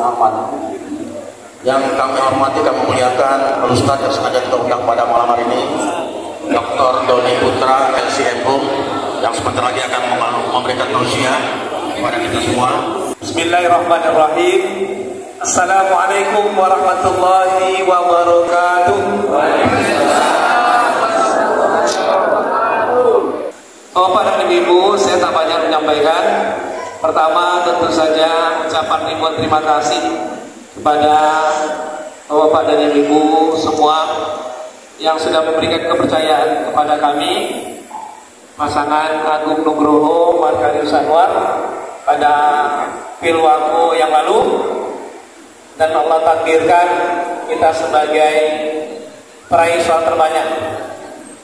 Muhammad. Yang kami hormati, kami muliakan Ustaz yang sengaja kita undang pada malam hari ini, Dr. Doni Putra LCMU, yang sebentar lagi akan memberikan tausiah kepada kita semua. Bismillahirrahmanirrahim. Assalamualaikum warahmatullahi wabarakatuh. Bapak dan Ibu, saya tak banyak menyampaikan. Pertama, tentu saja ucapan ribuan terima kasih kepada Bapak dan Ibu semua yang sudah memberikan kepercayaan kepada kami, pasangan Agung Nugroho Markarius Anwar, pada Pilwako yang lalu, dan Allah takdirkan kita sebagai peraih suara terbanyak.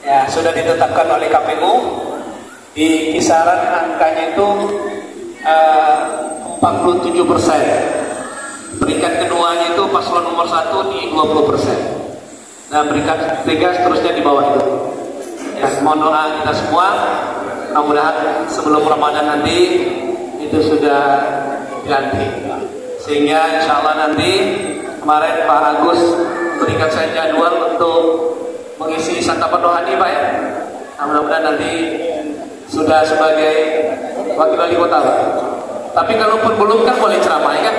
Ya, sudah ditetapkan oleh KPU di kisaran angkanya itu 47%. Peringkat keduanya itu paslon nomor 1 di 20%. Nah, peringkat 3 seterusnya di bawah itu. Ya, mohon doa kita semua, mudah-mudahan sebelum Ramadan nanti itu sudah ganti. Sehingga insya Allah nanti, kemarin Pak Agus berikan saya jadwal untuk mengisi santapan rohani Pak ya. Nah, mudah-mudahan nanti sudah sebagai wakil wali kota Pak. Tapi kalaupun belum kan boleh ceramah ya kan?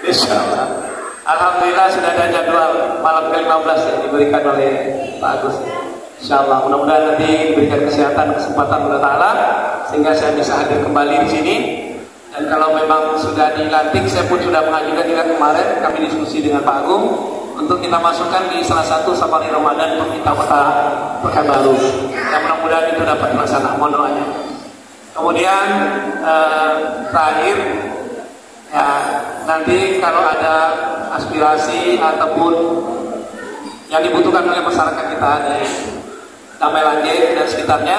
Insya Allah. Alhamdulillah sudah ada jadwal malam ke-15 yang diberikan oleh Pak Agus. Insya Allah, mudah-mudahan nanti diberikan kesehatan, kesempatan Allah Ta'ala sehingga saya bisa hadir kembali di sini. Dan kalau memang sudah dilantik, saya pun sudah mengajukan juga kemarin, kami diskusi dengan Pak Agung untuk kita masukkan di salah satu safari Ramadan pemerintah kota Pekanbaru. Yang mudah-mudahan itu dapat terlaksana. Mohon doanya. Kemudian terakhir, ya, nanti kalau ada aspirasi ataupun yang dibutuhkan oleh masyarakat kita di Damai Langit dan sekitarnya,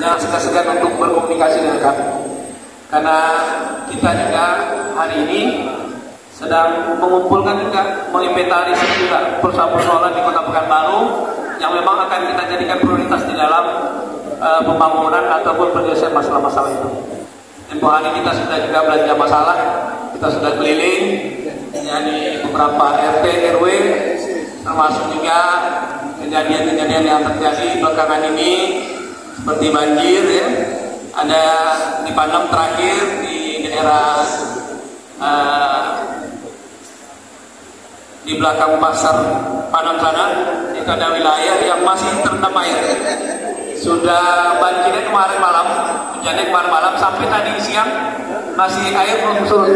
jangan segan-segan untuk berkomunikasi dengan kami. Karena kita juga hari ini sedang mengumpulkan juga, menginventarisir juga persoalan-persoalan di Kota Pekanbaru yang memang akan kita jadikan prioritas di dalam pembangunan ataupun penyelesaian masalah-masalah itu. Tempoh hari kita sudah juga belanja masalah, kita sudah keliling ya, di beberapa RT RW, termasuk juga kejadian-kejadian yang terjadi belakangan ini seperti banjir ya. Ada di Panem terakhir di daerah di belakang pasar Panem sana, itu ada wilayah yang masih terendam air. Sudah banjirnya kemarin malam, hujannya kemarin malam sampai tadi siang masih air belum surut.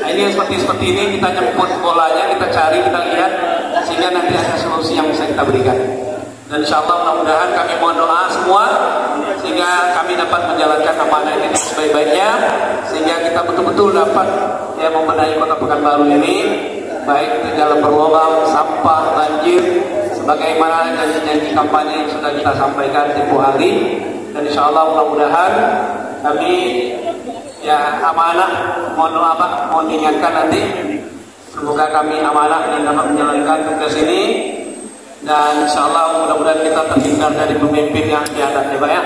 Nah, ini seperti ini kita jemput bolanya, kita cari, kita lihat sehingga nanti ada solusi yang bisa kita berikan. Dan insya Allah mudah-mudahan kami mohon doa semua sehingga kami dapat menjalankan amanah ini sebaik-baiknya, sehingga kita betul-betul dapat ya membenahi Kota Pekanbaru ini, baik di dalam berlubang, sampah, banjir, sebagaimana janji-janji kampanye yang sudah kita sampaikan tempoh hari. Dan insya Allah mudah-mudahan kami ya amanah, mohon doa Pak, mohon diingatkan nanti, semoga kami amanah dan dapat menjalankan tugas ini. Dan insya Allah mudah-mudahan kita terhindar dari pemimpin yang jahat ya Pak ya.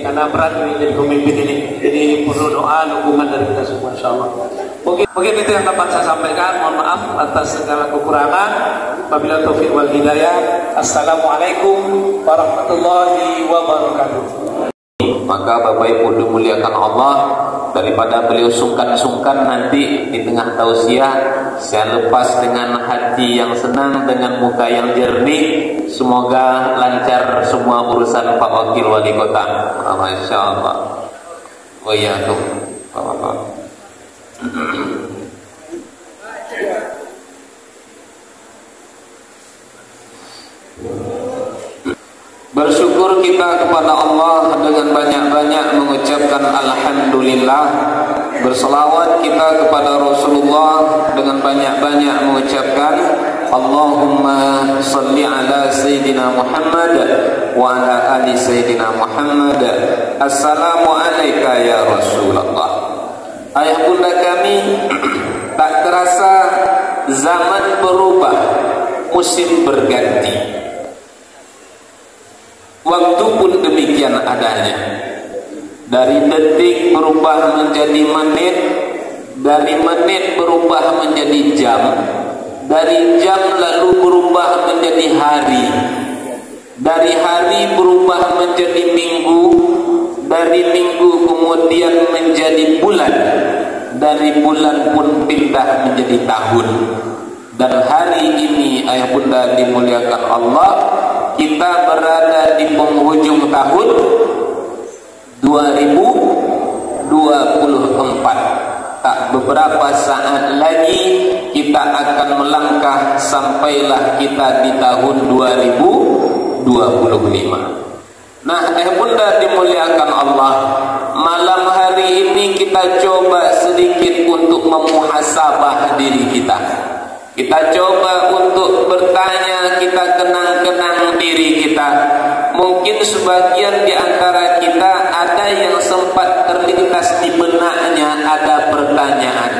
Karena berat ini jadi pemimpin ini, jadi perlu doa, dukungan dari kita semua insya Allah. Mungkin itu yang dapat saya sampaikan. Mohon maaf atas segala kekurangan. Wabillahi taufiq wal hidayah. Assalamualaikum warahmatullahi wabarakatuh. Maka Bapak Ibu dimuliakan Allah, daripada beliau sungkan-sungkan nanti di tengah tausiah, saya lepas dengan hati yang senang, dengan muka yang jernih. Semoga lancar semua urusan Pak Wakil Wali Kota. Masya Allah. Oh iya tuh Bapak. Bersyukur kita kepada Allah dengan banyak-banyak mengucapkan Alhamdulillah. Berselawat kita kepada Rasulullah dengan banyak-banyak mengucapkan Allahumma salli ala Sayyidina Muhammad wa ala ali Sayyidina Muhammad. Assalamu alayka ya Rasulullah. Ayah bunda kami, tak terasa zaman berubah, musim berganti. Waktu pun demikian adanya. Dari detik berubah menjadi menit, dari menit berubah menjadi jam, dari jam lalu berubah menjadi hari, dari hari berubah menjadi minggu, dari minggu kemudian menjadi bulan, dari bulan pun pindah menjadi tahun. Dan hari ini ayah bunda dimuliakan Allah, kita berada di penghujung tahun 2024. Tak beberapa saat lagi kita akan melangkah sampailah kita di tahun 2025. Nah, bunda dimuliakan Allah, malam hari ini kita coba sedikit untuk memuhasabah diri kita. Kita coba untuk bertanya, kita kenang-kenang diri kita. Mungkin sebagian di antara kita ada yang sempat terlintas di benaknya ada pertanyaan,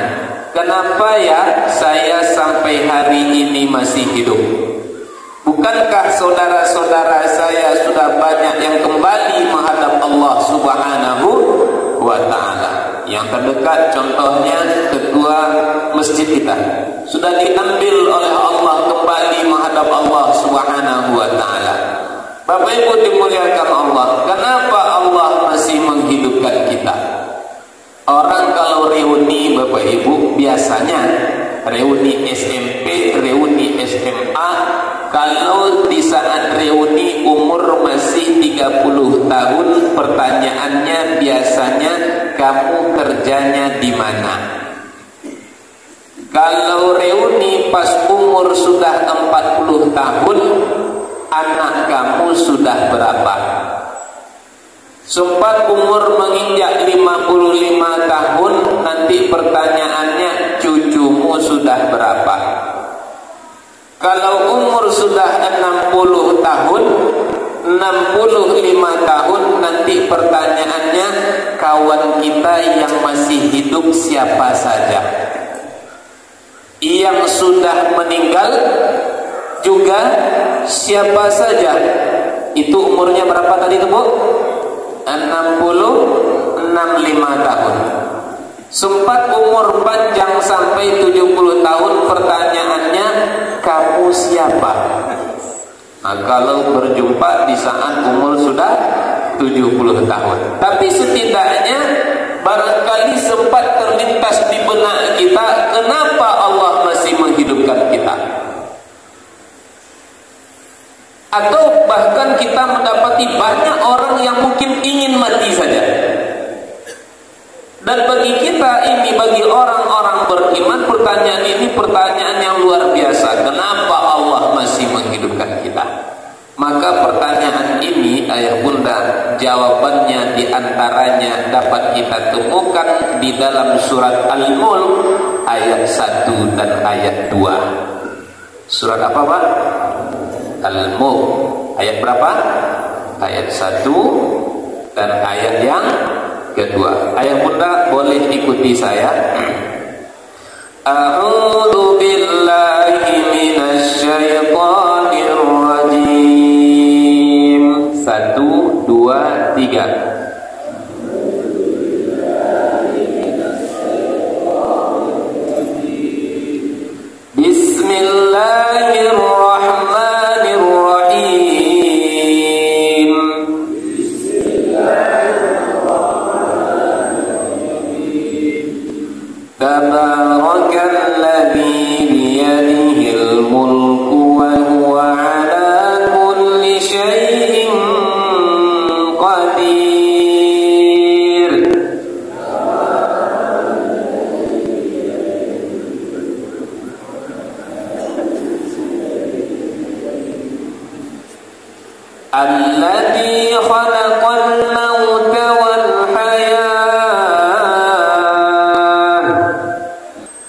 kenapa ya saya sampai hari ini masih hidup? Bukankah saudara-saudara saya sudah banyak yang kembali menghadap Allah Subhanahu wa ta'ala? Yang terdekat contohnya ketua masjid kita sudah diambil oleh Allah kembali menghadap Allah Subhanahu wa ta'ala. Bapak Ibu dimuliakan Allah, kenapa Allah masih menghidupkan kita? Orang kalau reuni Bapak Ibu biasanya reuni SMP, reuni SMA. Kalau di saat reuni umur masih 30 tahun, pertanyaannya biasanya kamu kerjanya di mana? Kalau reuni pas umur sudah 40 tahun, anak kamu sudah berapa? Sempat umur menginjak 55 tahun, nanti pertanyaannya cucumu sudah berapa? Kalau umur sudah 60 tahun, 65 tahun, nanti pertanyaannya kawan kita yang masih hidup siapa saja? Yang sudah meninggal juga siapa saja? Itu umurnya berapa tadi itu, Bu? 65 tahun. Sempat umur panjang sampai 70 tahun, pertanyaannya kamu siapa? Nah, kalau berjumpa di saat umur sudah 70 tahun. Tapi setidaknya barangkali sempat terlintas di benak kita, kenapa Allah masih menghidupkan kita? Atau bahkan kita mendapati banyak orang yang mungkin ingin mati saja. Dan bagi kita ini, bagi orang-orang beriman, pertanyaan ini pertanyaan yang luar biasa. Kenapa Allah masih menghidupkan kita? Maka pertanyaan ini ayah bunda, jawabannya diantaranya dapat kita temukan di dalam surat Al-Mulk ayat 1 dan ayat 2. Surat apa, Pak? Al-Mulk ayat berapa? Ayat 1 dan ayat yang kedua. Ayah bunda boleh ikuti saya. A'udzu billahi minasy syaithanir rajim. 1, 2, 3. Bismillahirrahmanirrahim. Tabarakalladzi biyadihil mulku wa huwa ala kulli syai'in qadir. Alladzi khalaqal mauta wal hayah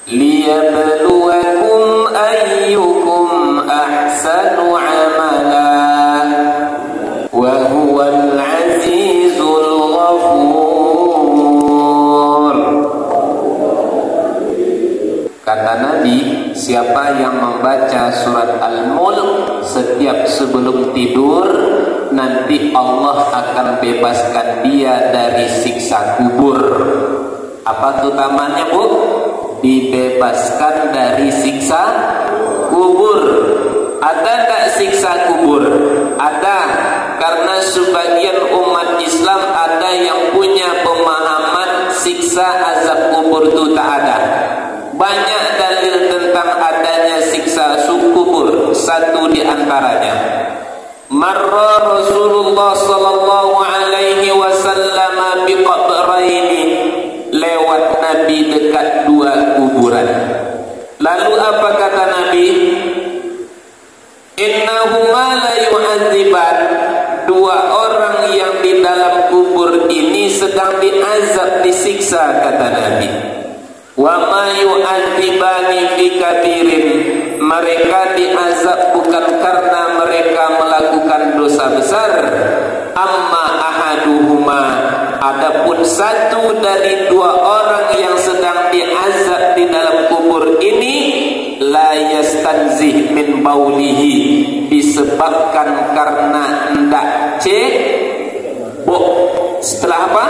liyabluwakum ayyukum ahsanu amala wa huwal azizul ghafur. Kata Nabi, siapa yang membaca surat Al-Mulk setiap sebelum tidur, nanti Allah akan bebaskan dia dari siksa kubur. Apa utamanya Bu? Dibebaskan dari siksa kubur. Ada tak siksa kubur? Ada, karena sebagian umat Islam ada yang punya pemahaman siksa azab kubur itu tak ada. Banyak dalil tentang adanya siksa kubur. Satu di antaranya, marra Rasulullah sallallahu alaihi wasallam biqabraini, lewat Nabi dekat dua kuburan. Lalu apa kata Nabi? Innahuma la yu'adziban, dua orang yang di dalam kubur ini sedang diazab, disiksa, kata Nabi. Wa ma yu'adzibani fi kabirin, mereka diazab bukan karena mereka melakukan dosa besar. Amma ahaduhuma, adapun satu dari dua orang yang sedang diazab di dalam kubur ini, la yastanzih min baulihi, disebabkan karena hendak cebok. Setelah apa?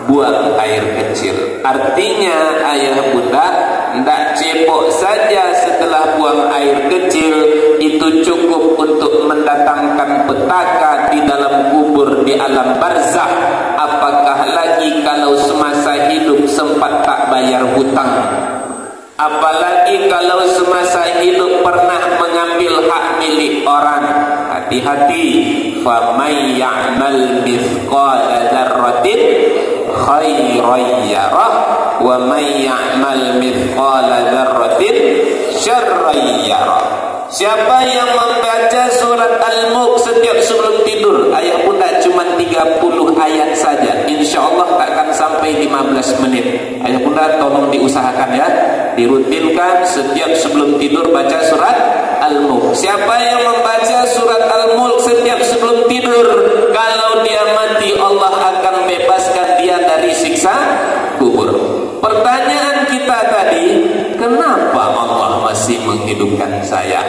Buang air kecil. Artinya ayah bunda, hendak cebok saja setelah buang air kecil itu cukup untuk mendatangkan petaka di dalam kubur, di alam barzakh. Apakah lagi kalau semasa hidup sempat tak bayar hutang? Apalagi kalau semasa hidup pernah mengambil hak milik orang. Hati-hati. Faman ya'mal mithqala dzarratin khairan yarah, wa man ya'mal mithqala dzarratin syarran yarah. Siapa yang membaca surat Al-Mulk setiap sebelum tidur, ayah bunda cuma 30 ayat saja, insyaallah tak akan sampai 15 menit. Ayah bunda tolong diusahakan ya, dirutinkan setiap sebelum tidur baca surat Al-Mulk. Siapa yang membaca surat Al-Mulk setiap sebelum tidur, kalau dia mati Allah akan bebaskan dia dari siksa kubur. Pertanyaan kita tadi, kenapa Allah masih menghidupkan saya?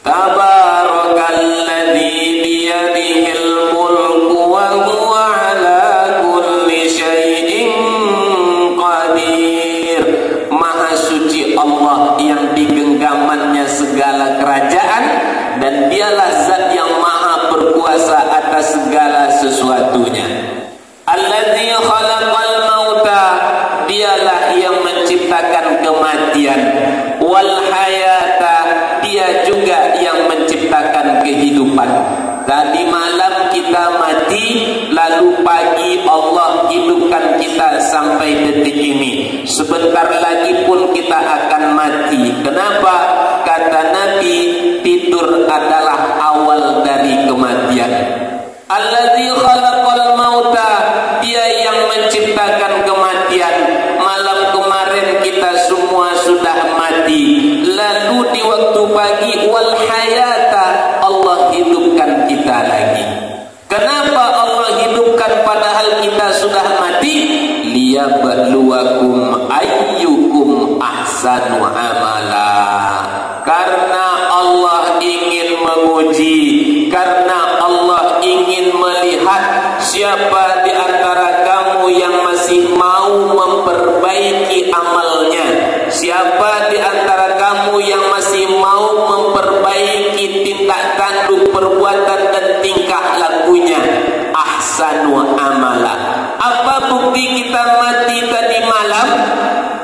Tabarakalladzi biyadihil mulku wa huwa ala kulli syai'in qadir. Maha suci Allah yang digenggamannya segala kerajaan, dan dialah zat yang maha berkuasa atas segala sesuatunya. Alladzi khalaqal mauta, dialah yang menciptakan kematian. Wal hayata, dia juga yang menciptakan kehidupan. Tadi malam kita mati, lalu pagi Allah hidupkan kita sampai detik ini. Sebentar lagi pun kita akan mati. Kenapa? Kata Nabi, tidur adalah awal dari kematian. Alladzi khalaqal mauta, dia yang menciptakan kematian. Malam kemarin kita semua sudah mati, lalu di waktu pagi wal hayata, Allah hidupkan kita lagi. Kenapa Allah hidupkan padahal kita sudah mati? Liyabluwakum ayyukum ahsanu amala. Karena Allah ingin menguji, karena Allah ingin melihat siapa di antara kamu yang masih mau memperbaiki amalnya, siapa di antara kamu yang masih mau memperbaiki tindak tanduk perbuatan dan tingkah lakunya. Ahsanu amala. Apa bukti kita mati tadi malam?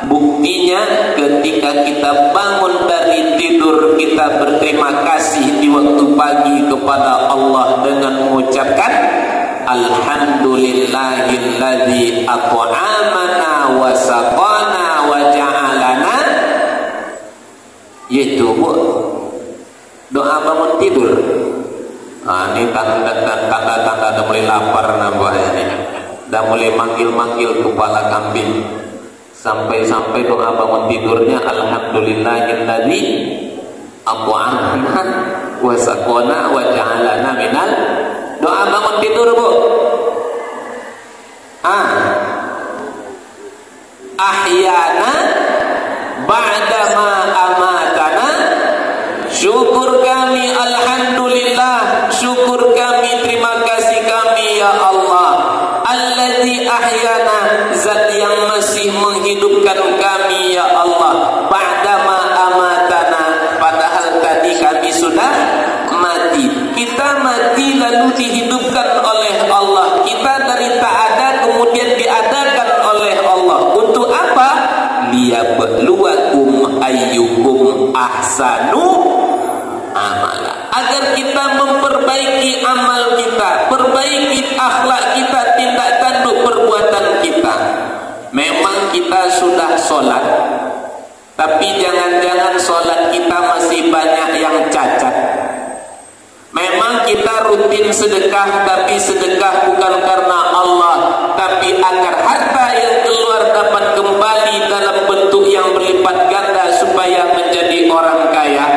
Buktinya ketika kita bangun dari tidur, kita berterima kasih di waktu pagi kepada Allah dengan mengucapkan alhamdulillahilladzi at'amana wa saqana wa ja'alana. Yaitu doa bangun tidur. Ini tanda-tanda dah mulai lapar nambahnya nih. Dah mulai manggil-manggil kepala kambing. Sampai-sampai doa bangun tidurnya alhamdulillahilladzi at'amana wa saqana wa ja'alana minal. Doa bangun tidur Bu. Ahyana ba'da ma amatana. Syukur kami, alhamdulillah, syukur kami, terima kasih kami ya Allah. Alladzi ahyana, Zat yang masih menghidupkan kami ya Allah, ba'dama amatana, padahal tadi kami sudah mati. Kita mati lalu dihidupkan oleh Allah. Kita dari tak ada kemudian diadakan oleh Allah. Untuk apa? Liyabluwakum ayyukum ahsanu amala, agar kita memperbaiki amal kita, perbaiki akhlak kita, tindak tanduk perbuatan kita. Memang kita sudah sholat, tapi jangan-jangan sholat kita masih banyak yang cacat. Memang kita rutin sedekah, tapi sedekah bukan karena Allah, tapi agar harta yang keluar dapat kembali dalam bentuk yang berlipat ganda supaya menjadi orang kaya.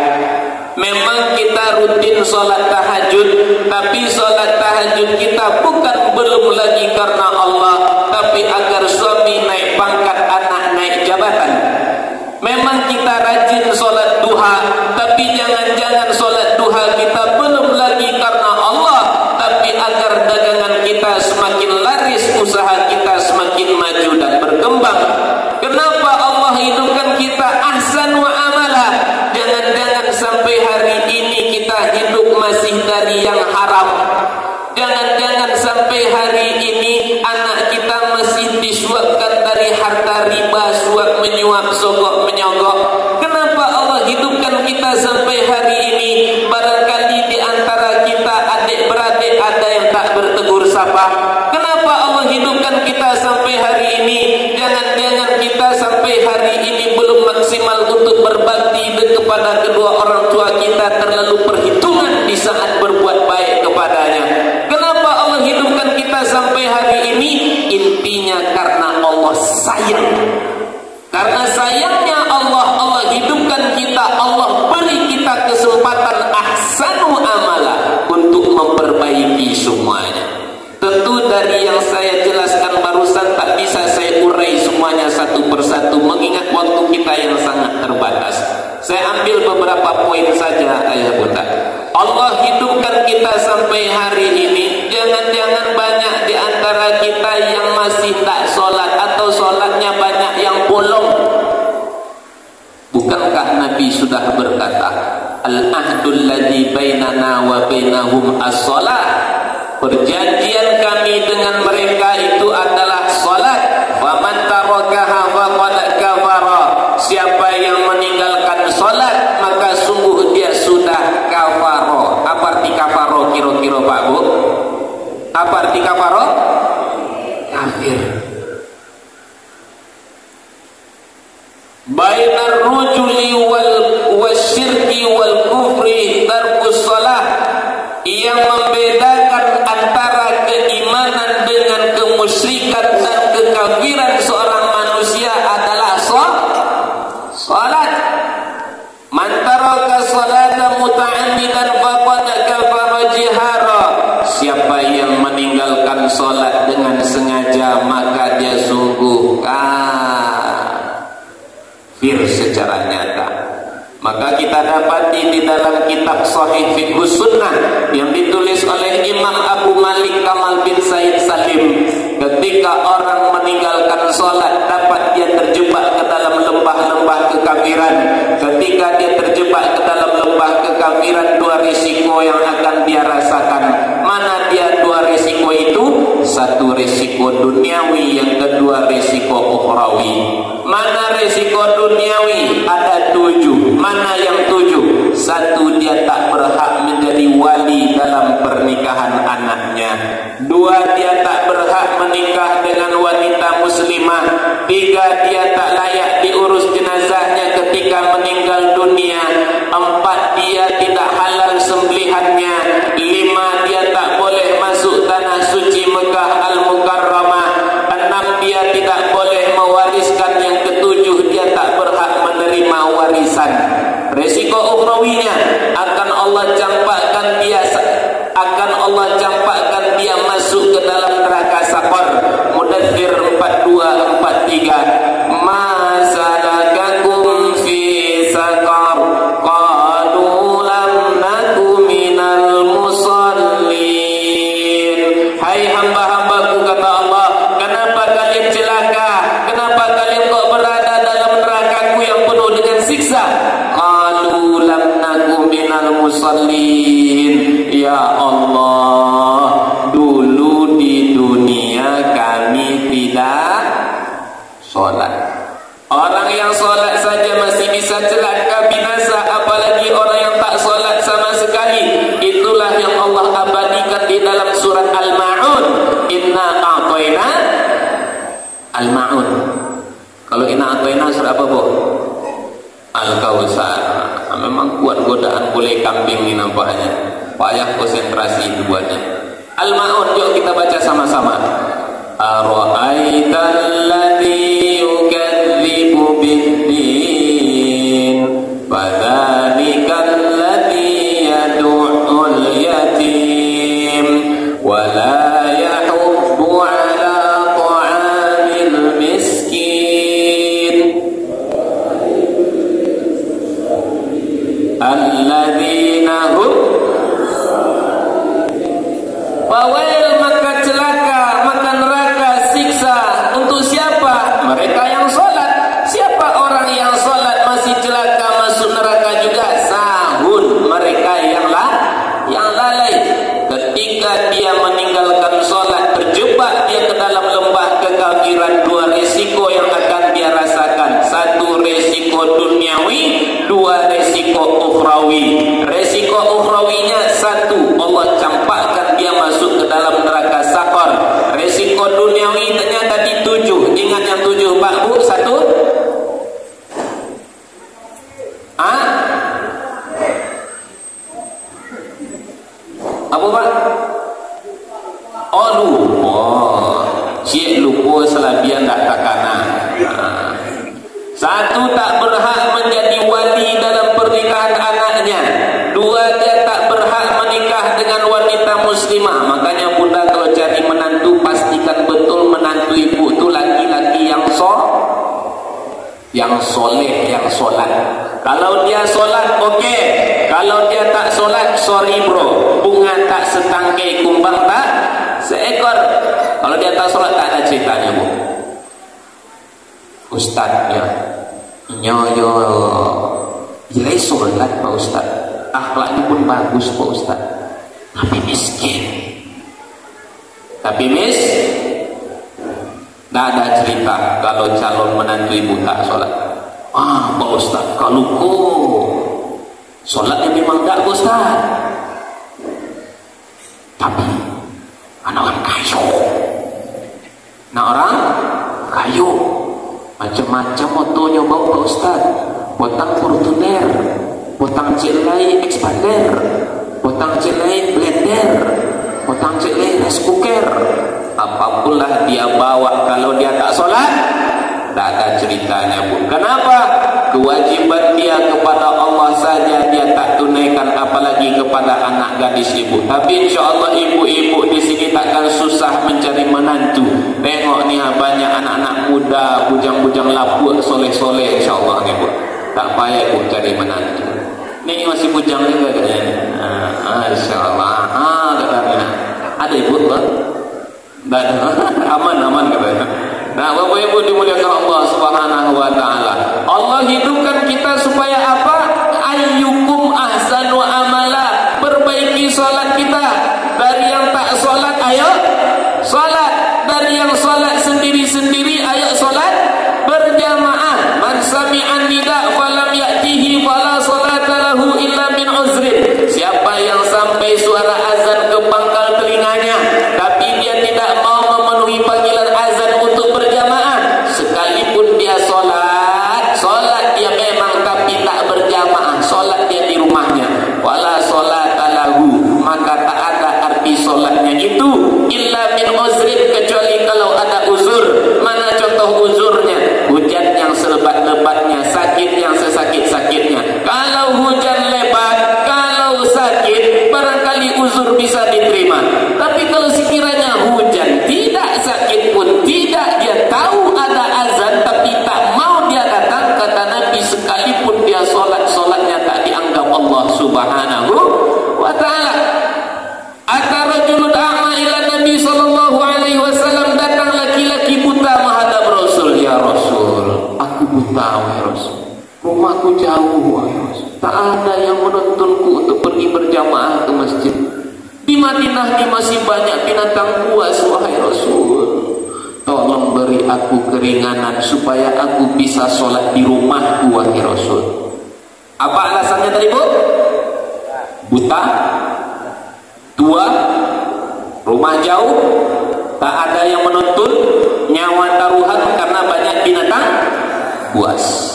Memang kita rutin sholat tahajud, tapi sholat tahajud kita belum lagi karena Allah, tapi agar suami naik pangkat, anak naik jabatan. Memang kita rajin sholat duha, tapi jangan-jangan sholat duha kita belum lagi karena Allah, tapi agar dagangan kita semakin laris, usaha kita semakin maju dan berkembang. Kenapa Allah hidupkan kita ahsan wa amala? Jangan-jangan sampai hari ini kita hidup masih dari yang haram. Jangan-jangan sampai hari ini anak kita masih disuapkan dari harta riba, suap menyuap, sogok menyogok. Kenapa Allah hidupkan kita sampai hari ini? Barangkali di antara kita adik-beradik ada yang tak bertegur sapa. Kenapa Allah hidupkan kita sampai hari ini? Jangan-jangan kita sampai hari ini belum maksimal untuk berbakti kepada kedua orang tua kita, terlalu perhitungan di saat berbuat baik kepadanya. Kenapa Allah hidupkan kita sampai hari ini? Intinya karena Allah sayang. Karena sayangnya Allah hidupkan kita, Allah beri kita kesempatan ahsanu amala untuk memperbaiki semuanya. Tentu dari yang saya jelaskan barusan tak bisa saya urai semuanya satu persatu, mengingat waktu kita yang sangat terbatas. Saya ambil beberapa poin saja, ayah bunda. Allah hidupkan kita sampai hari ini. Jangan-jangan banyak di antara kita yang masih tak sholat, atau sholatnya banyak yang bolong. Bukankah Nabi sudah berkata, al-ahdul ladzi bainana wa bainahum as-shalah, perjanjian kami dengan mereka itu adalah salat. Faman tarakaha faqad kafara, siapa yang meninggalkan salat maka sungguh dia sudah kafaro. Apa arti kafaro kira-kira Pak Bu? Apa arti kafaro? Kafir. Bainar rujuli wal syirki wal kufri tarkus salah, yang membedakan antara keimanan dengan kemusyrikan dan kekafiran seorang manusia adalah salat. Man taraka salata muta'ammidan faqad kafara jihara, siapa yang meninggalkan salat dengan sengaja maka dia sungguh kafir secara nyata. Maka kita dapati di dalam kitab Sahih Fiqhus Sunnah yang ditulis oleh Imam Abu Malik Kamal bin Said Salim, ketika orang meninggalkan sholat dapat dia terjebak ke dalam lembah-lembah kekafiran. Ketika dia terjebak ke dalam lembah kekafiran, dua risiko yang akan dia rasakan. Mana dia dua risiko itu? Satu risiko duniawi, yang kedua risiko ukhrawi. Mana risiko duniawi? Ada 7. Mana yang 7? Satu, dia tak berhak menjadi wali dalam pernikahan anaknya. 2, dia tak berhak menikah dengan wanita muslimah. 3, dia tak layak diurus jenazahnya ketika meninggal dunia. 4, dia tidak halal sembelihannya. 5, dia tak boleh masuk tanah suci Mekah Al-Mukarramah. 6, dia tidak boleh mewariskan. Yang ke-7, dia tak berhak menerima warisan. Resiko ukhrawinya akan Allah campakkan dia masuk ke dalam neraka Saqar. Mudaththir 42:43. Ma salakakum fi saqar? Qalu lam naku minal musallin. Hai hamba-hambaku, kata Allah, kenapa kalian celah musallin. Ya Allah, dulu di dunia kami tidak sholat. Orang yang sholat saja masih bisa celaka binasa, apalagi orang yang tak sholat sama sekali. Itulah yang Allah abadikan di dalam surat Al-Ma'un. Inna a'tayna Al-Ma'un. Kalau inna a'tayna surat apa, Bu? Al-Kautsar. Memang kuat godaan boleh kambing ini nampaknya. Payah konsentrasi buatnya. Al-Ma'un, yuk kita baca sama-sama. Ara'aital ladzi yukadzibu bid-din, fadzalikal ladzi yad'ul yatim wa la yahuddu 'ala ta'amil miskin alladzina hum fawail, maka celaka, maka neraka, siksa untuk siapa? Mereka yang sholat. Siapa orang yang sholat masih celaka masuk neraka juga? Sahun, mereka yang lalai. Ketika dia meninggalkan sholat, terjebak dia ke dalam lembah kekafiran. Dua resiko yang akan dia rasakan. Satu resiko duniawi, dua resiko ukhrawi. Resiko ukhrawinya satu, Allah campakkan dia masuk ke dalam neraka sakor. Resiko duniawi ternyata di 7. Ingat yang 7 Pak Bu? 1 apa Pak? Oh lupa. Cik lupa selabian dah takana. 1, tak berhak menjadi wali dalam pernikahan anaknya. 2, dia tak berhak menikah dengan wanita muslimah. Makanya bunda kalau cari menantu, pastikan betul menantu ibu itu laki-laki yang soleh, yang solat. Kalau dia solat, okey. Kalau dia tak solat, sorry bro. Bunga tak setangkai, kumbang tak seekor. Kalau dia tak solat, tak ada ceritanya, Bu. Ustaznya nyoyo jelai solat Pak Ustaz, akhlaknya pun bagus Pak Ustaz, tapi miskin. Tak ada cerita kalau calon menantu ibu tak solat. Pak Ustaz, kalau solatnya memang tak Pak Ustaz, tapi anak orang kayu. Macam-macam motonya bawa Pak Ustaz. Potang Fortuner, potang Cilai Expander, potang Cilai Blender, potang Cilai rice cooker. Apapunlah dia bawa, kalau dia tak solat, tak ada ceritanya pun. Kenapa? Kewajiban dia kepada Allah saja dia tak tunaikan, apalagi kepada anak gadis ibu. Tapi insya Allah ibu-ibu di sini takkan susah mencari menantu. Tengok ni banyak anak-anak muda, bujang-bujang lapuk, soleh-soleh, insya Allah ni Bu. Tak payah Bu cari menantu. Ni masih bujang juga katanya. Insya Allah. Katanya. Ada ibu Pak? Aman katanya. Nah, Bapak Ibu dimuliakan Allah Subhanahu wa taala. Allah hidupkan kita supaya apa? Ayyukum ahsanu amala. Perbaiki salat kita. Dari yang tak salat, ayo salat. Dari yang salat sendiri-sendiri, ayo salat berjamaah. Man sami'an nida falam ya'tihi fala salata lahu illa min uzrin. Siapa yang sampai suara azan ke pangkal telinganya tapi dia tidak mau memenuhi panggilan azan untuk berjamaah, sekalipun dia solat dia memang tapi tak berjamaah, solat dia di rumahnya, wala salata lahu, maka tak ada arti solatnya itu illa min uzrin, kecuali kalau ada uzur. Mana contoh uzurnya? Hujan yang selebat-lebatnya, sakit yang sesakit-sakitnya. Kalau hujan lebat, kalau sakit, barangkali uzur bisa diterima. Tapi kalau sekiranya hujan tidak, sakit pun tidak, dia tahu ada azan tapi tak mau dia datang, kata Nabi, sekalipun dia solatnya tak dianggap Allah Subhanahu wa taala. Atarajulun a'ma ila Nabi sallallahu alaihi wasallam, datang laki-laki buta menghadap Rasul. Ya Rasul, aku buta ya Rasul, rumahku jauh ya Rasul, tak ada yang menuntunku untuk pergi berjamaah ke masjid. Di Madinah ini masih banyak binatang buas, wahai Rasul. Tolong beri aku keringanan supaya aku bisa sholat di rumahku, wahai Rasul. Apa alasannya tadi, Bu? Buta, tua, rumah jauh, tak ada yang menuntun, nyawa taruhan karena banyak binatang buas.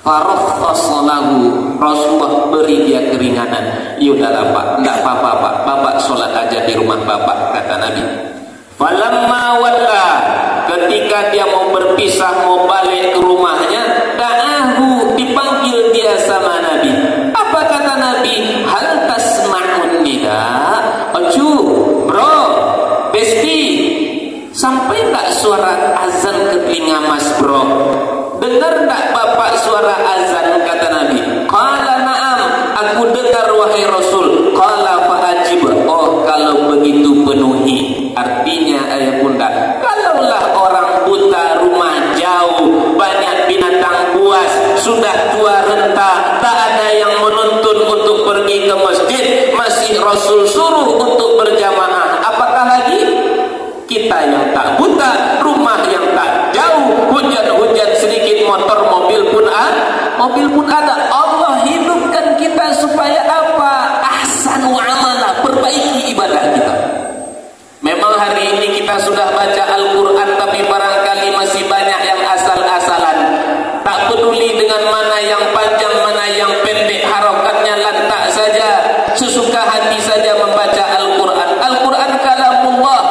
Faraffasalahu, Rasulullah beri dia keringanan. Yaudahlah Pak, enggak apa-apa Pak, Bapak sholat aja di rumah Bapak, kata Nabi. Falamma walla, ketika dia mau berpisah, mau balik ke rumahnya, da'ahu, dipanggil dia sama Nabi. Apa kata Nabi? Hal tasma'un nida? Oju, bro, besti, sampai tak suara azan ke telinga mas bro? Dengar tak bapak suara azan, kata Nabi. Qala na'am, aku dengar wahai Rasul. Qala fa'ajib, oh kalau begitu penuhi. Artinya ayah bunda, kalaulah orang buta, rumah jauh, banyak binatang buas, sudah tua renta, tak ada yang menuntun untuk pergi ke masjid, masih Rasul suruh untuk berjamaah, apakah lagi? Kita yang tak buta, rumah yang tak jauh, hujan-hujan sedikit, motor, mobil pun ada. Allah hidupkan kita supaya apa? Ahsanu amalah, perbaiki ibadah kita. Memang hari ini kita sudah baca Al-Quran, tapi barangkali masih banyak yang asal-asalan. Tak peduli dengan mana yang panjang, mana yang pendek, harokatnya lantak saja, sesuka hati saja membaca Al-Quran. Al-Quran kalamullah.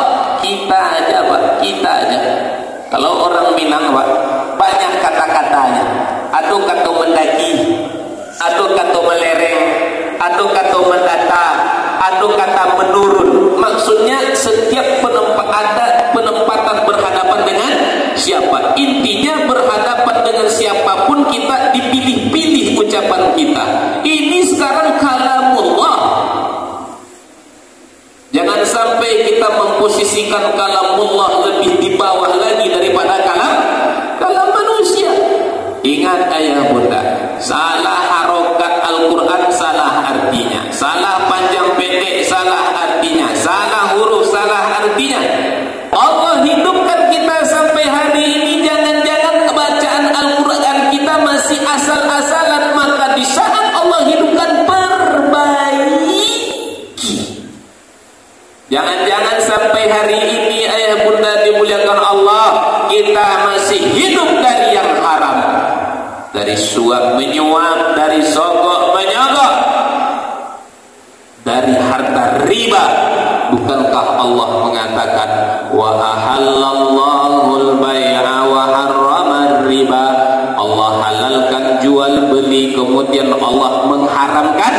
Kita aja Pak, kita aja. Kalau orang Minang Pak, banyak kata-katanya. Ada kata mendaki, ada kata melereng, ada kata mendata, ada kata menurun. Maksudnya setiap penempatan berhadapan dengan siapa. Intinya berhadapan dengan siapapun kita dipilih-pilih ucapan kita. Ini sekarang kalamullah. Jangan sampai kita memposisikan kalamullah lebih di bawah lagi daripada kalam manusia. Ingat ayah bunda, salah harokat Al-Quran salah artinya, salah panjang pendek salah artinya, salah huruf salah artinya. Allah hidupkan kita sampai hari ini, jangan-jangan bacaan Al-Quran kita masih asal-asalan, maka di saat Allah hidupkan perbaiki. Jangan-jangan sampai hari ini ayah bunda dimuliakan Allah, kita masih hidup dari yang haram, dari suap menyuap, dari sogok menyogok, dari harta riba. Bukankah Allah mengatakan wa ahallallahu al-bai'a wa harrama riba? Allah halalkan jual beli, kemudian Allah mengharamkan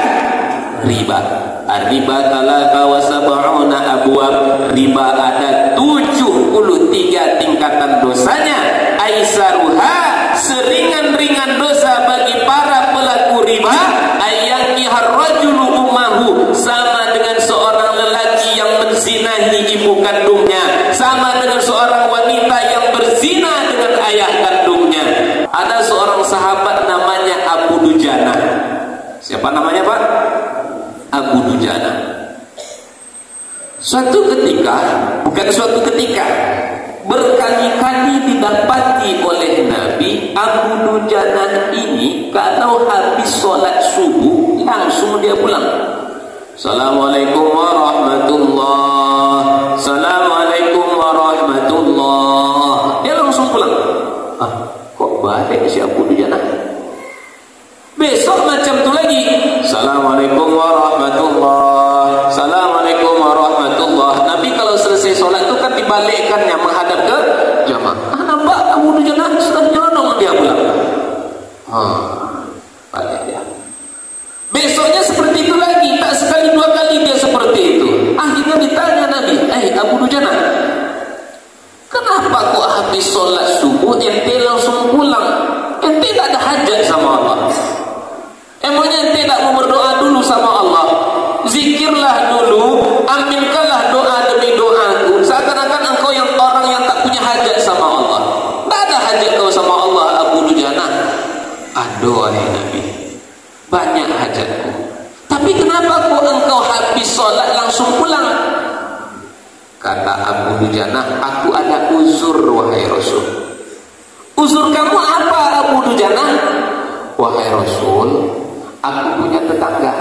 riba. Riba talaka wa sab'una abwab. Riba ada 73 tingkatan dosanya. Aisaruha, seringan-ringan dosa bagi para pelaku riba, ayyakihar rajulu ummahu, sama dengan seorang lelaki yang menzinahi ibu kandungnya, sama dengan seorang wanita yang berzina dengan ayah kandungnya. Ada seorang sahabat namanya Abu Dujana. Siapa namanya Pak? Abu Dujana. Suatu ketika, berkali-kali didapati oleh Nabi, Abu Dujana ini kalau habis sholat subuh langsung dia pulang. Assalamualaikum warahmatullah, Assalamualaikum warahmatullah. Dia langsung pulang. Kok balik si Abu Dujana? Besok macam tu lagi. Assalamualaikum warahmatullah, Assalamualaikum warahmatullah. Nabi kalau selesai solat itu kan dibalikkannya menghadap ke jamaah. Nampak Abu Dujana sudah nyelonong dia pulang. Balik dia. Besoknya seperti itu lagi, tak sekali dua kali dia seperti itu. Akhirnya ditanya Nabi, Abu Dujana, kenapa kok habis solat subuh ente langsung pulang? Ente tak ada hajat sama Allah? Emangnya ente tak mau berdoa dulu sama Allah? Zikirlah dulu, aminkanlah doa demi doaku. Seakan-akan engkau yang orang yang tak punya hajat sama Allah. Tak ada hajat kau sama Allah, Abu Dujana. Aduh, Nabi, banyak hajatku. Tapi kenapa kau langsung pulang. Kata Abu Dujanah, aku ada uzur wahai Rasul. Uzur kamu apa Abu Dujanah? Wahai Rasul, aku punya tetangga.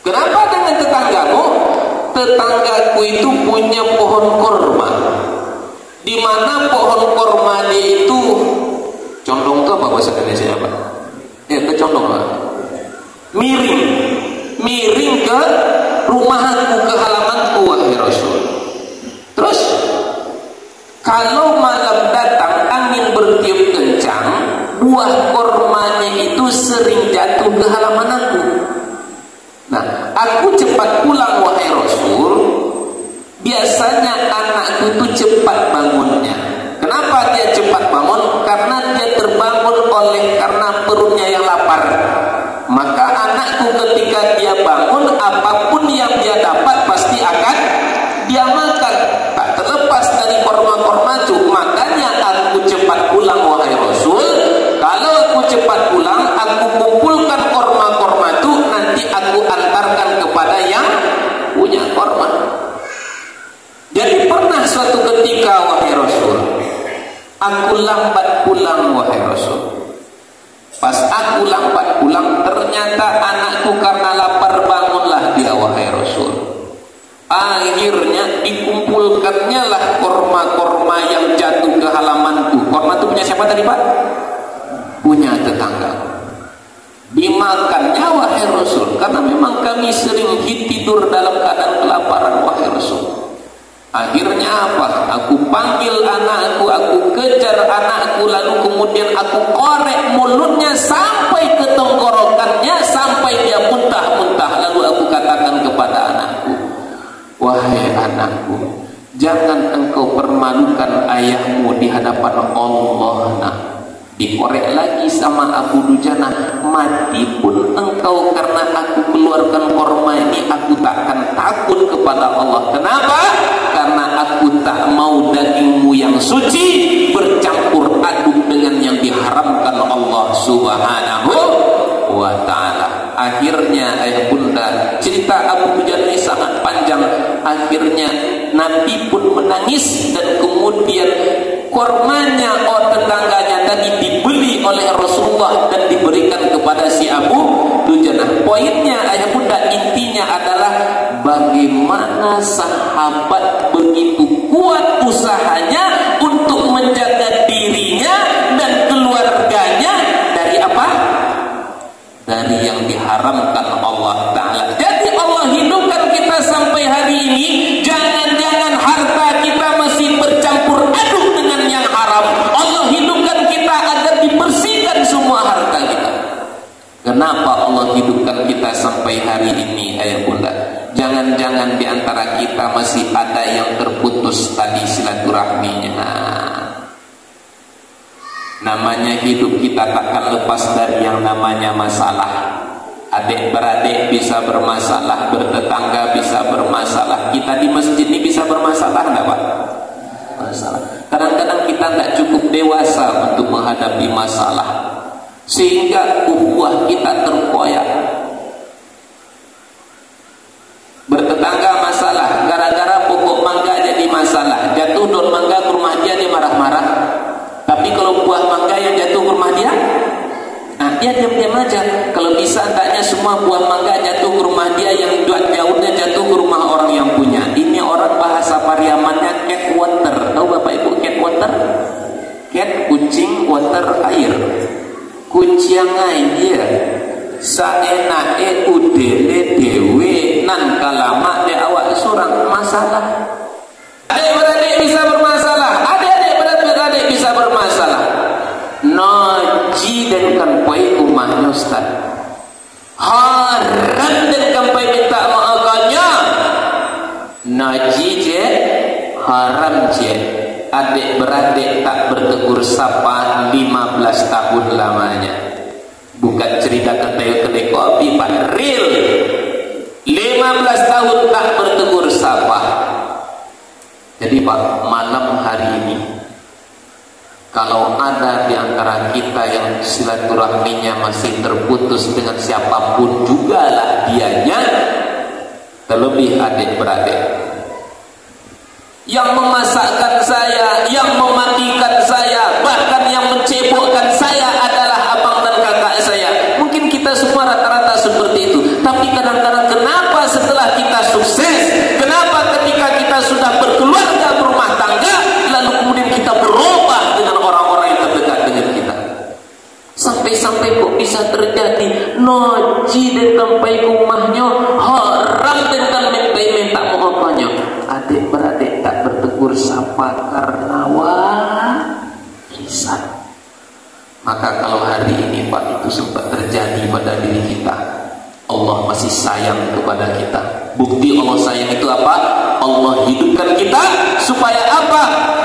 Kenapa dengan tetanggamu? Tetanggaku itu punya pohon korma, di mana pohon korma dia itu condong, tuh apa bahasa Indonesia apa? Ya, kecondong lah. Miring ke rumahku, ke halamanku wahai Rasul. Terus kalau malam datang angin bertiup kencang, buah kormanya itu sering jatuh ke halaman aku. Nah, aku cepat pulang wahai Rasul. Biasanya anakku itu cepat bangunnya. Kenapa dia cepat bangun? Karena dia terbangun karena perutnya yang lapar. Maka anakku ketika dia bangun, apapun yang dia dapat pasti akan dia makan. Tak terlepas dari korma-korma itu. Makanya aku cepat pulang wahai Rasul. Kalau aku cepat pulang, aku kumpulkan korma-korma itu, nanti aku antarkan kepada yang punya korma. Jadi pernah suatu ketika wahai Rasul, aku lambat pulang wahai Rasul. Pas aku lambat pulang, ternyata anakku karena lapar bangunlah dia wahai Rasul. Akhirnya dikumpulkannya lah korma-korma yang jatuh ke halamanku. Korma itu punya siapa tadi Pak? Punya tetangga. Dimakannya wahai Rasul, karena memang kami sering tidur dalam keadaan kelaparan wahai Rasul. Akhirnya apa? Aku panggil anakku, aku kejar anakku, lalu kemudian aku korek mulutnya sampai ke tenggorokannya, sampai dia muntah-muntah. Lalu aku katakan kepada anakku, wahai anakku, jangan engkau permalukan ayahmu di hadapan Allah. Nah, dikorek lagi sama Abu Dujanah, mati pun engkau karena aku keluarkan korma ini, aku takkan takut kepada Allah. Kenapa? Karena aku tak mau dagingmu yang suci bercampur aduk dengan yang diharamkan Allah Subhanahu wa ta'ala. Akhirnya ayah bunda, cerita Abu Dujanah ini sangat panjang. Akhirnya Nabi pun menangis, dan kemudian kormanya tetangganya tadi dibeli oleh Rasulullah dan diberikan kepada si Abu Dujanah. Poinnya ayah bunda, intinya adalah bagaimana sahabat begitu kuat usahanya untuk menjaga dirinya dan keluarganya dari apa? Dari yang diharamkan Allah Ta'ala. Jadi Allah hidupkan kita sampai hari ini. Jangan-jangan harta kita masih bercampur aduk dengan yang haram. Allah hidupkan kita agar dibersihkan semua harta kita. Kenapa Allah hidupkan kita sampai hari ini ayah bunda? Jangan-jangan di antara kita masih ada yang terputus tadi silaturahminya. Namanya hidup kita takkan lepas dari yang namanya masalah. Adik beradik bisa bermasalah, bertetangga bisa bermasalah. Kita di masjid ini bisa bermasalah enggak Pak? Masalah. Kadang-kadang kita tidak cukup dewasa untuk menghadapi masalah, sehingga ukhuwah kita terkoyak. Bertetangga masalah, gara-gara pokok mangga jadi masalah. Jatuh daun mangga ke rumah dia marah-marah. Tapi kalau buah mangga yang jatuh ke rumah dia, nah dia diam-diam aja. Kalau bisa hendaknya semua buah mangga jatuh ke rumah dia, yang daunnya jatuh ke rumah orang yang punya. Ini orang bahasa Pariamannya cat water. Tahu Bapak Ibu cat water? Cat kucing, water air. Kunciangai dia. Saenake udele dewe nan kalama de awak surang masalah. Adik-beradik bisa bermasalah. Adik-beradik bisa bermasalah. Noji dan kampai rumahnya Ustaz. Haram dan kampai minta maafkannya. Noji je, haram je. Adik-beradik tak bertegur sapa 15 tahun lamanya. Bukan cerita kedai kopi Pak, real. 15 tahun tak bertegur sapa. Jadi Pak, malam hari ini kalau ada di antara kita yang silaturahminya masih terputus dengan siapapun jugalah dianya, terlebih adik-beradik. Yang memasakkan saya, yang memandikan saya, bahkan yang mencebokkan saya adalah abang dan kakak saya. Mungkin kita semua rata-rata seperti itu. Tapi kadang-kadang kenapa setelah kita sukses, kenapa ketika kita sudah berkeluarga, berumah tangga, lalu kemudian kita berubah dengan orang-orang yang terdekat dengan kita. Sampai-sampai kok bisa terjadi noji dengan baik rumahnya, haram dengan minta mohonnya. Adik-beradik tak bertegur sapa karena warisan. Maka kalau hari ini Pak itu sempat terjadi pada diri kita, Allah masih sayang kepada kita. Bukti Allah sayang itu apa? Allah hidupkan kita supaya apa?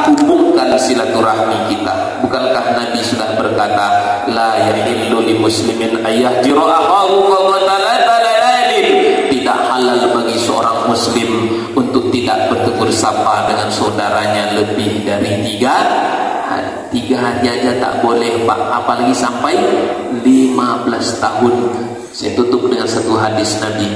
Hubungkan silaturahmi kita. Bukankah Nabi sudah berkata, la yahillu li muslimin ayyahjira akhahu tidak halal bagi seorang muslim untuk tidak bertegur sapa dengan saudaranya lebih dari 3 hari aja tak boleh Pak, apalagi sampai 15 tahun. Saya tutup dengan satu hadis Nabi.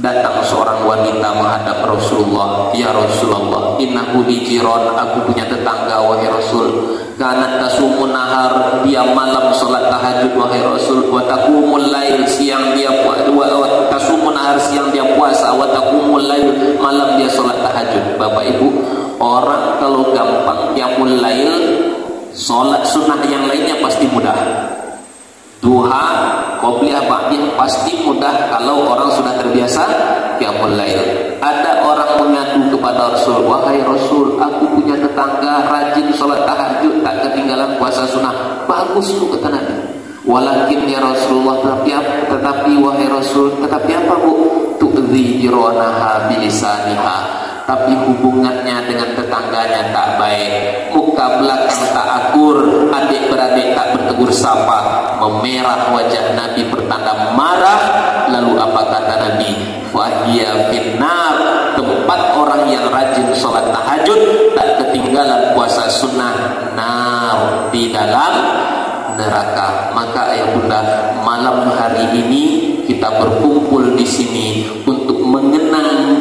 Datang seorang wanita menghadap Rasulullah, ya Rasulullah, innahu li jiran, aku punya tetangga wahai Rasul. Kanat tasumun nahar, dia malam salat tahajud wahai Rasul, wa taqumul lail, siang dia tasumun nahar, siang dia puasa, wa taqumul lail, malam dia salat tahajud. Bapak Ibu, orang kalau gampang qiyamul lail, salat sunnah yang lainnya pasti mudah. Duha, qobliyah, ba'diyah pasti mudah kalau orang sudah terbiasa qiyamul lail. Ada orang mengadu kepada Rasul, wahai Rasul, aku punya tetangga rajin salat tahajud, tak ketinggalan puasa sunnah. Bagus itu kata Nabi. Walakin ya Rasulullah, tetapi wahai Rasul, tetapi apa Bu? Tu'dhi jiranaha bilisaniha, tapi hubungannya dengan tetangganya tak baik, muka belakang tak akur, adik-beradik tak bertegur sapa. Memerah wajah Nabi bertanda marah. Lalu apa kata Nabi? Fahiya finnar, tempat orang yang rajin sholat tahajud, tak ketinggalan puasa sunnah, nar, di dalam neraka. Maka ayah bunda, malam hari ini kita berkumpul di sini untuk mengenang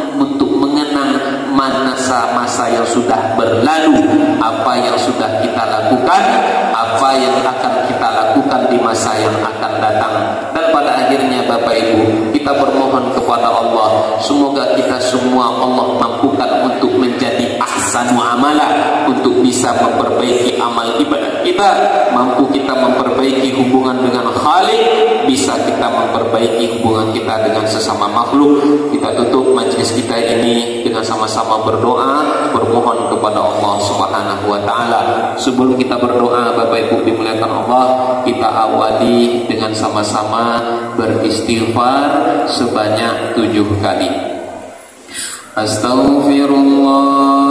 masa-masa yang sudah berlalu, apa yang sudah kita lakukan, apa yang akan kita lakukan di masa yang akan datang. Dan pada akhirnya Bapak Ibu, kita bermohon kepada Allah, semoga kita semua Allah mampukan untuk menjadi ahsanu amala, untuk bisa memperbaiki amal ibadah kita, mampu kita memperbaiki hubungan dengan Khalik, bisa kita memperbaiki hubungan kita dengan sesama makhluk. Kita tutup majlis kita ini dengan sama-sama berdoa, bermohon kepada Allah Subhanahu wa taala. Sebelum kita berdoa, Bapak Ibu dimuliakan Allah, kita awali dengan sama-sama beristighfar sebanyak 7 kali. Astaghfirullah